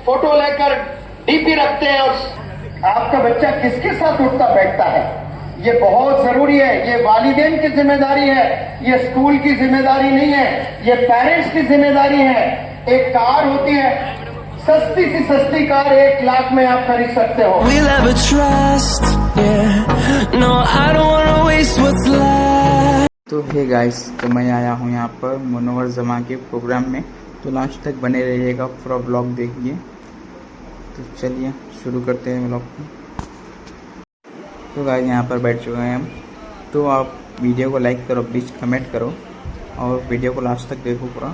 Photo लेकर DP रखते हैं और आपका बच्चा किसके साथ उठता बैठता है, ये बहुत जरूरी है। ये वालिदैन की जिम्मेदारी है, ये स्कूल की जिम्मेदारी नहीं है, ये पेरेंट्स की जिम्मेदारी है। एक कार होती है, सस्ती सी सस्ती कार 1 लाख में आप खरीद सकते हो। We'll ever trust, yeah. No, I don't wanna waste what's left. तो हे गाइस, तो मैं आया हूँ यहाँ पर मुनव्वर जमा के प्रोग्राम में, तो लास्ट तक बने रहिएगा, पूरा ब्लॉग देखिए। तो चलिए शुरू करते हैं ब्लॉग को। तो गाइस यहाँ पर बैठ चुके हैं हम, तो आप वीडियो को लाइक करो प्लीज़, कमेंट करो और वीडियो को लास्ट तक देखो पूरा,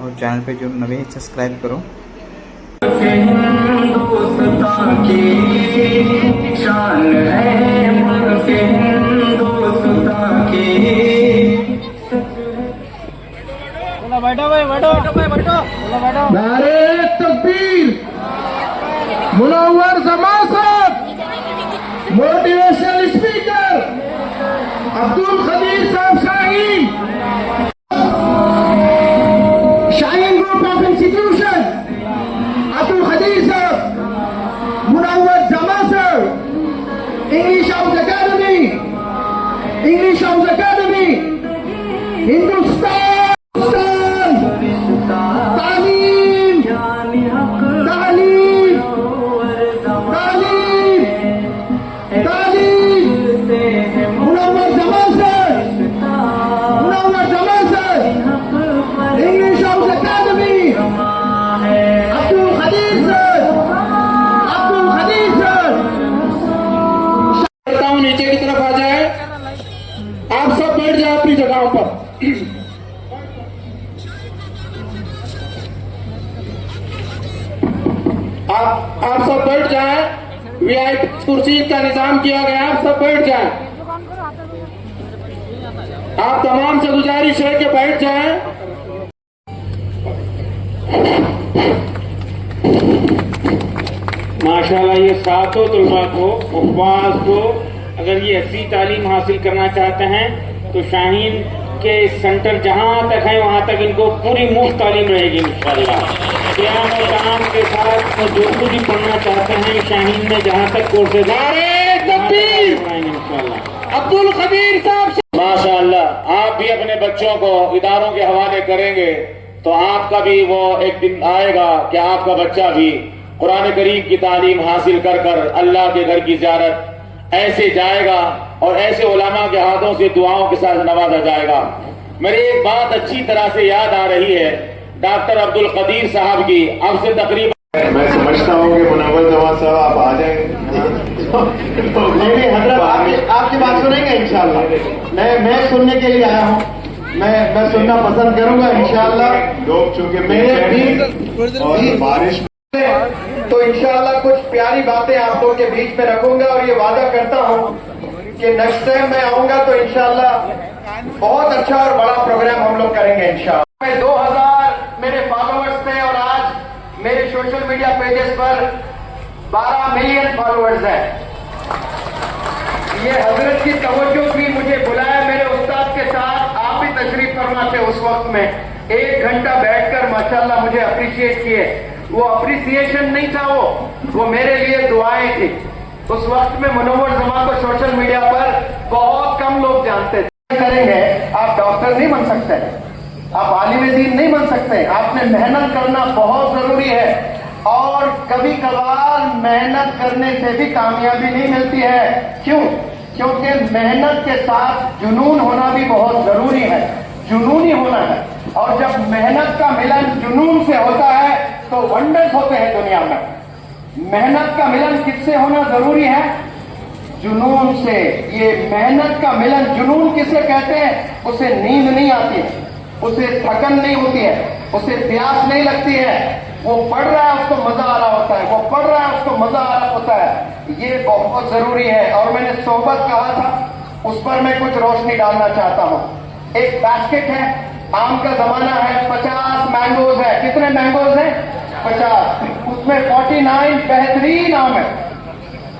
और चैनल पे जो नए हैं सब्सक्राइब करो। बैठो भाई, बैठो। नारे तकबीर, मुनव्वर जमा साहब, motivational speaker Abdul Qadir Sahab Shaheen, Shaheen group of institution Abdul Qadir Sahab, Munawwar जमा साहब, इंग्लिश हाउस अकेडमी, हिंदुस्तान नीचे की तरफ आ जाए, आप सब बैठ जाए अपनी जगहों पर। आप सब बैठ जाए, वीआईपी कुर्सी का निजाम किया गया, आप सब बैठ जाए। आप तमाम से गुजारिश है कि बैठ जाए। माशाल्लाह, ये सातों तलबा को, उपवास को, अगर ये ऐसी तालीम हासिल करना चाहते हैं तो शाहीन के सेंटर जहाँ तक है वहाँ तक इनको पूरी मुफ्त तालीम रहेगी इंशाअल्लाह। क़याम और क़याम के साथ तो जो कुछ भी पढ़ना चाहते हैं शाहीन में जहाँ तक कोर्सेज इंशाअल्लाह। अब्दुल कदीर साहब माशाअल्लाह, आप भी अपने बच्चों को इदारों के हवाले करेंगे तो आपका भी वो एक दिन आएगा कि आपका बच्चा भी कुरान करीम की तालीम हासिल कर कर अल्लाह के घर की ज़ियारत ऐसे जाएगा और ऐसे उलमा के हाथों से दुआओं के साथ नवाजा जाएगा। मेरी एक बात अच्छी तरह से याद आ रही है डॉक्टर अब्दुल कदीर साहब की। अब से तकरीबन मैं समझता हूँ कि मुनव्वर जमा साहब आप आ जाएंगे। नहीं हजरत, आपकी बात सुनेंगे इंशाअल्लाह। मैं सुनने के लिए आया हूँ, मैं सुनना पसंद करूंगा इंशाअल्लाह। लोग चूंकि मेरे बीच और बारिश तो इंशाअल्लाह कुछ प्यारी बातें आप लोगों के बीच में रखूंगा और ये वादा करता हूँ कि नेक्स्ट टाइम मैं आऊंगा तो इंशाअल्लाह बहुत अच्छा और बड़ा प्रोग्राम हम लोग करेंगे इंशाअल्लाह। मैं 2000 मेरे फॉलोअर्स थे और आज मेरे सोशल मीडिया पेजेस पर 12 मिलियन फॉलोअर्स हैं। ये हजरत की तवज्जो भी मुझे बुलाया मेरे उस्ताद के साथ, आप भी तशरीफ फरमा थे उस वक्त में, 1 घंटा बैठकर माशाल्लाह मुझे अप्रिशिएट किए। वो अप्रिसिएशन नहीं था, वो मेरे लिए दुआएं थी। उस वक्त में मुनव्वर जमा को सोशल मीडिया पर बहुत कम लोग जानते थे। करेंगे, आप डॉक्टर नहीं बन सकते, आप आलिम दीन नहीं बन सकते, आपने मेहनत करना बहुत जरूरी है। और कभी कभार मेहनत करने से भी कामयाबी नहीं मिलती है। क्यों? क्योंकि मेहनत के साथ जुनून होना भी बहुत जरूरी है, जुनूनी होना है। और जब मेहनत का मिलन जुनून से होता है तो वंडर्स होते हैं दुनिया में। मेहनत का मिलन किससे होना जरूरी है? जुनून से। ये मेहनत का मिलन, जुनून किसे कहते हैं? उसे नींद नहीं आती है, उसे थकन नहीं होती है, उसे प्यास नहीं लगती है, वो पढ़ रहा है उसको मजा आ रहा होता है, वो पढ़ रहा है उसको मजा आ रहा होता है। ये बहुत जरूरी है। और मैंने सोहबत कहा था, उस पर मैं कुछ रोशनी डालना चाहता हूँ। एक बास्केट है, आम का जमाना है, 50 मैंगोज है। कितने मैंगोज हैं? 50। उसमें 49 बेहतरीन आम है,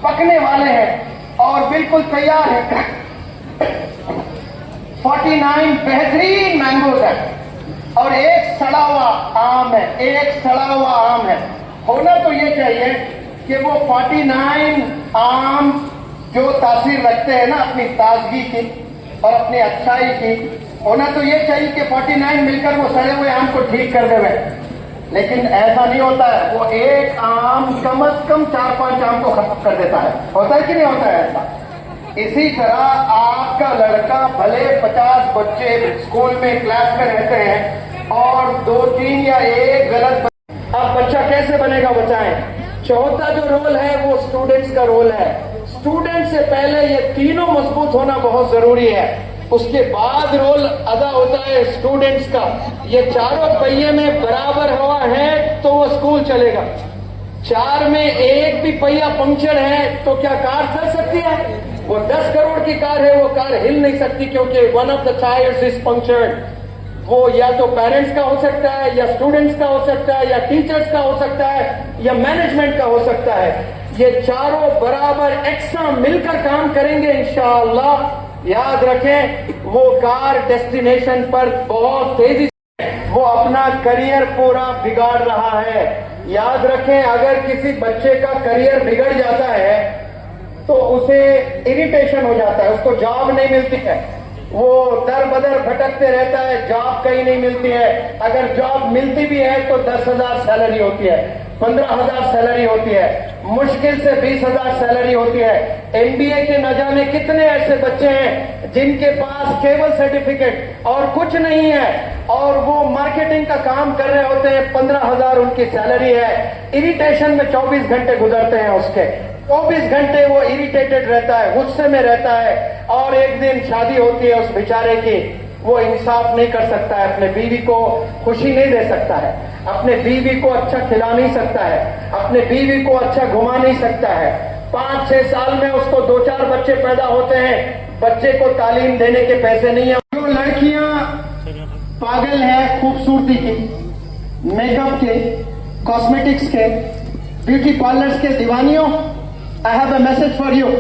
पकने वाले हैं और बिल्कुल तैयार है। 49 बेहतरीन मैंगोज है और एक सड़ा हुआ आम है, एक सड़ा हुआ आम है। होना तो ये चाहिए कि वो 49 आम जो तासीर रखते हैं ना अपनी ताजगी की और अपनी अच्छाई की, होना तो ये चाहिए कि 49 मिलकर वो सड़े हुए आम को ठीक कर देवे। लेकिन ऐसा नहीं होता है, वो एक आम कम से कम 4-5 आम को खत्म कर देता है। होता है कि नहीं होता है ऐसा? इसी तरह आपका लड़का भले 50 बच्चे स्कूल में क्लास में रहते हैं और 2-3 या 1 गलत अब बच्चा कैसे बनेगा बताएं। चौथा जो रोल है वो स्टूडेंट्स का रोल है। स्टूडेंट से पहले ये तीनों मजबूत होना बहुत जरूरी है, उसके बाद रोल अदा होता है स्टूडेंट्स का। ये चारों पहिए में बराबर हवा है तो वो स्कूल चलेगा। 4 में 1 भी पहिया पंक्चर है तो क्या कार चल सकती है? वो 10 करोड़ की कार है, वो कार हिल नहीं सकती क्योंकि one of the tyres is punctured. वो या तो पेरेंट्स का हो सकता है, या स्टूडेंट्स का हो सकता है, या टीचर्स का हो सकता है, या मैनेजमेंट का हो सकता है। ये चारों बराबर एक्स्ट्रा मिलकर काम करेंगे इंशाअल्लाह। याद रखें वो कार डेस्टिनेशन पर बहुत तेजी से वो अपना करियर पूरा बिगाड़ रहा है। याद रखें अगर किसी बच्चे का करियर बिगड़ जाता है तो उसे इरिटेशन हो जाता है, उसको जॉब नहीं मिलती है, वो दर बदर भटकते रहता है, जॉब कहीं नहीं मिलती है। अगर जॉब मिलती भी है तो 10,000 सैलरी होती है, 15,000 सैलरी होती है, मुश्किल से 20,000 सैलरी होती है। एमबीए के न जाने कितने ऐसे बच्चे हैं जिनके पास केवल सर्टिफिकेट और कुछ नहीं है और वो मार्केटिंग का काम कर रहे होते हैं, 15,000 उनकी सैलरी है। इरिटेशन में 24 घंटे गुजरते हैं उसके, 24 घंटे वो इरिटेटेड रहता है, गुस्से में रहता है। और एक दिन शादी होती है उस बेचारे की, वो इंसाफ नहीं कर सकता है, अपने बीवी को खुशी नहीं दे सकता है, अपने बीवी को अच्छा खिला नहीं सकता है, अपने बीवी को अच्छा घुमा नहीं सकता है। 5-6 साल में उसको 2-4 बच्चे पैदा होते हैं, बच्चे को तालीम देने के पैसे नहीं है। जो लड़कियां पागल है खूबसूरती की, मेकअप के, कॉस्मेटिक्स के, ब्यूटी पार्लर्स के दीवानियों, I have a message for you.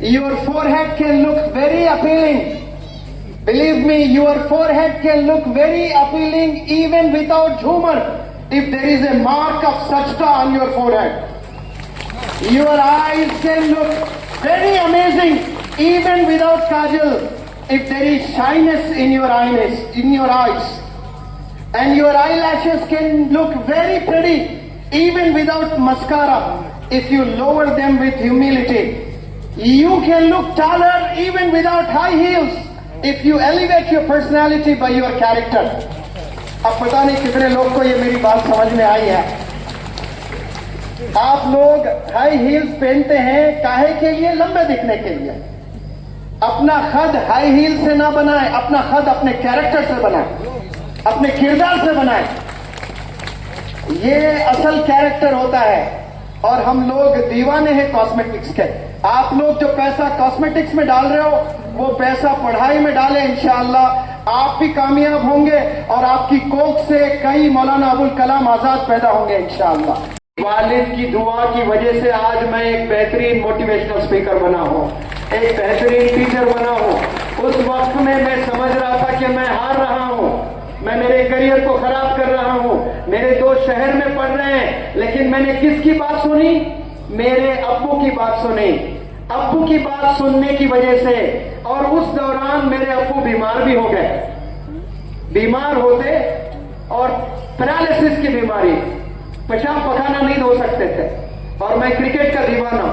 Your forehead can look very appealing. Believe me, your forehead can look very appealing even without humor if there is a mark of sajda on your forehead. Your eyes can look very amazing even without kajal if there is shyness in your eyes. And your eyelashes can look very pretty even without mascara if you lower them with humility. You can look taller even without high heels if you elevate your personality by your character. अब पता नहीं कितने लोग को ये मेरी बात समझ में आई है। आप लोग हाई हील्स पहनते हैं काहे के लिए? लंबे दिखने के लिए। अपना खद हाई हील से ना बनाए, अपना खद अपने कैरेक्टर से बनाए, अपने किरदार से बनाए। ये असल कैरेक्टर होता है और हम लोग दीवाने हैं कॉस्मेटिक्स के। आप लोग जो पैसा कॉस्मेटिक्स में डाल रहे हो वो पैसा पढ़ाई में डाले, इंशाअल्लाह आप भी कामयाब होंगे और आपकी कोख से कई मौलाना अबुल कलाम आजाद पैदा होंगे इंशाअल्लाह। वालिद की दुआ की वजह से आज मैं एक बेहतरीन मोटिवेशनल स्पीकर बना हूँ, एक बेहतरीन टीचर बना हूँ। उस वक्त में मैं समझ रहा था कि मैं हार रहा हूँ, मैं मेरे करियर को खराब कर रहा हूँ, मेरे दोस्त शहर में पढ़ रहे हैं, लेकिन मैंने किसकी बात सुनी? मेरे अब्बू की बात सुनी। अब्बू की बात सुनने की वजह से, और उस दौरान मेरे अब्बू बीमार भी हो गए। बीमार होते और पैरालिसिस की बीमारी, पेशाब पखाना नहीं धो सकते थे, और मैं क्रिकेट का दीवाना।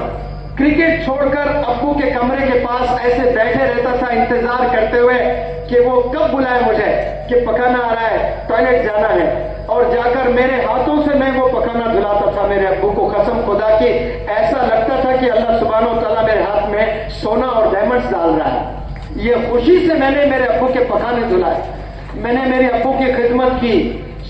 क्रिकेट छोड़कर अब्बू के कमरे के पास ऐसे बैठे रहता था इंतजार करते हुए कि वो कब बुलाए मुझे कि पखाना आ रहा है, टॉयलेट जाना है, और जाकर मेरे हाथों से मैं वो पखाना धुलाता था मेरे अब्बू को। कसम खुदा की ऐसा लगता था कि अल्लाह सुब्हानो तआला मेरे हाथ में सोना और डायमंड्स डाल रहा है। ये खुशी से मैंने मेरे अब्बू के पखाने धुलाए, मैंने मेरे अब्बू की खिदमत की।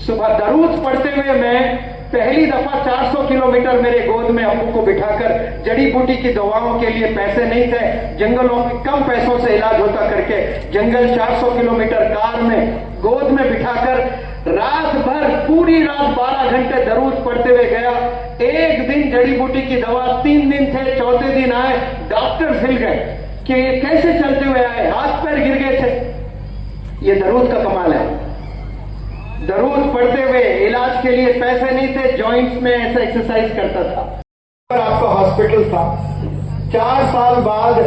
सुबह दरूद पढ़ते हुए मैं पहली दफा 400 किलोमीटर मेरे गोद में अब्बू को बिठाकर, जड़ी बूटी की दवाओं के लिए पैसे नहीं थे, जंगलों में कम पैसों से इलाज होता करके जंगल 400 किलोमीटर कार में गोद में बिठाकर रात भर, पूरी रात 12 घंटे दरूद पढ़ते हुए गया। एक दिन जड़ी बूटी की दवा, 3 दिन थे, चौथे दिन आए, डॉक्टर हिल गए कि कैसे चलते हुए आए, हाथ पैर गिर गए थे। ये दरूद का कमाल है। दरूद पढ़ते हुए इलाज के लिए पैसे नहीं थे, जॉइंट्स में ऐसा एक्सरसाइज करता था। पर आपका हॉस्पिटल था। 4 साल बाद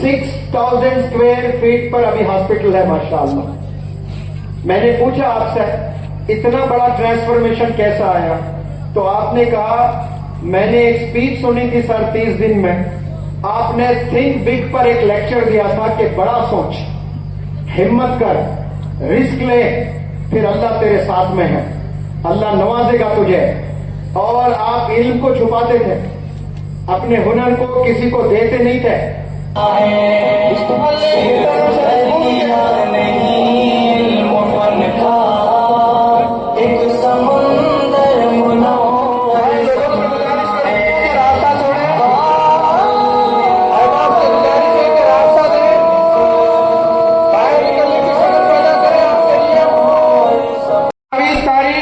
6000 स्क्वायर फीट पर अभी हॉस्पिटल है माशाअल्लाह। मैंने पूछा आपसे इतना बड़ा ट्रांसफॉर्मेशन कैसा आया, तो आपने कहा मैंने एक स्पीच सुनी थी सर 30 दिन में। आपने थिंक बिग पर एक लेक्चर दिया था कि बड़ा सोच, हिम्मत कर, रिस्क ले, फिर अल्लाह तेरे साथ में है, अल्लाह नवाजेगा तुझे। और आप इल्म को छुपाते थे, अपने हुनर को किसी को देते नहीं थे।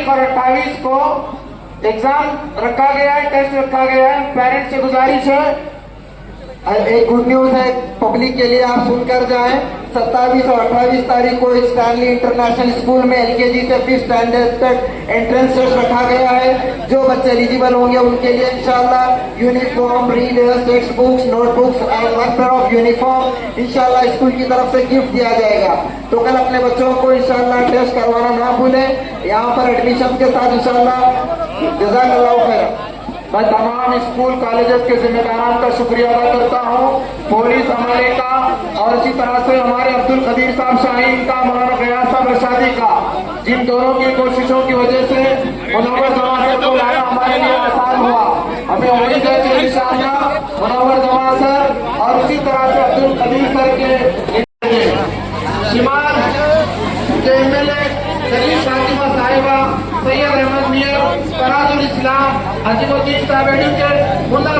और 28 को एग्जाम रखा गया है, टेस्ट रखा गया है। पेरेंट्स से गुजारिश है, एक गुड न्यूज है पब्लिक के लिए, आप सुनकर जाएं। 27 और 28 तारीख को स्टैनली इंटरनेशनल स्कूल में एलकेजी से 5th स्टैंडर्ड तक एंट्रेंस टेस्ट रखा गया है। जो बच्चे एलिजिबल होंगे उनके लिए इंशाल्लाह uniform, readers, text books, notebooks and 1 pair of uniform इंशाल्लाह स्कूल की तरफ से गिफ्ट दिया जाएगा। तो कल अपने बच्चों को इंशाल्लाह टेस्ट करवाना ना भूलें। यहाँ पर एडमिशन के साथ इंशाल्लाह जज़ाकल्लाहु खैर। मैं तमाम स्कूल कॉलेजेस के जिम्मेदारान का शुक्रिया अदा करता हूँ, पुलिस अमले का, और इसी तरह से हमारे अब्दुल कदीर साहब शाहीन का, मौलाना गयास साहब रशादी का, जिन दोनों की कोशिशों की वजह से मुनव्वर जमात को लाना हमारे लिए आसान हुआ। हमें उम्मीद है कि इंशाअल्लाह मुनव्वर जमात सर और उसी तरह से अब्दुल कदीर सर के शिमाल के एमएलए सलीम फातिमा साहिबा, सैयद अहमद मियां, फराजुल इस्लाम, अजीमुद्दीन साहब एडवोकेट, मुल्ला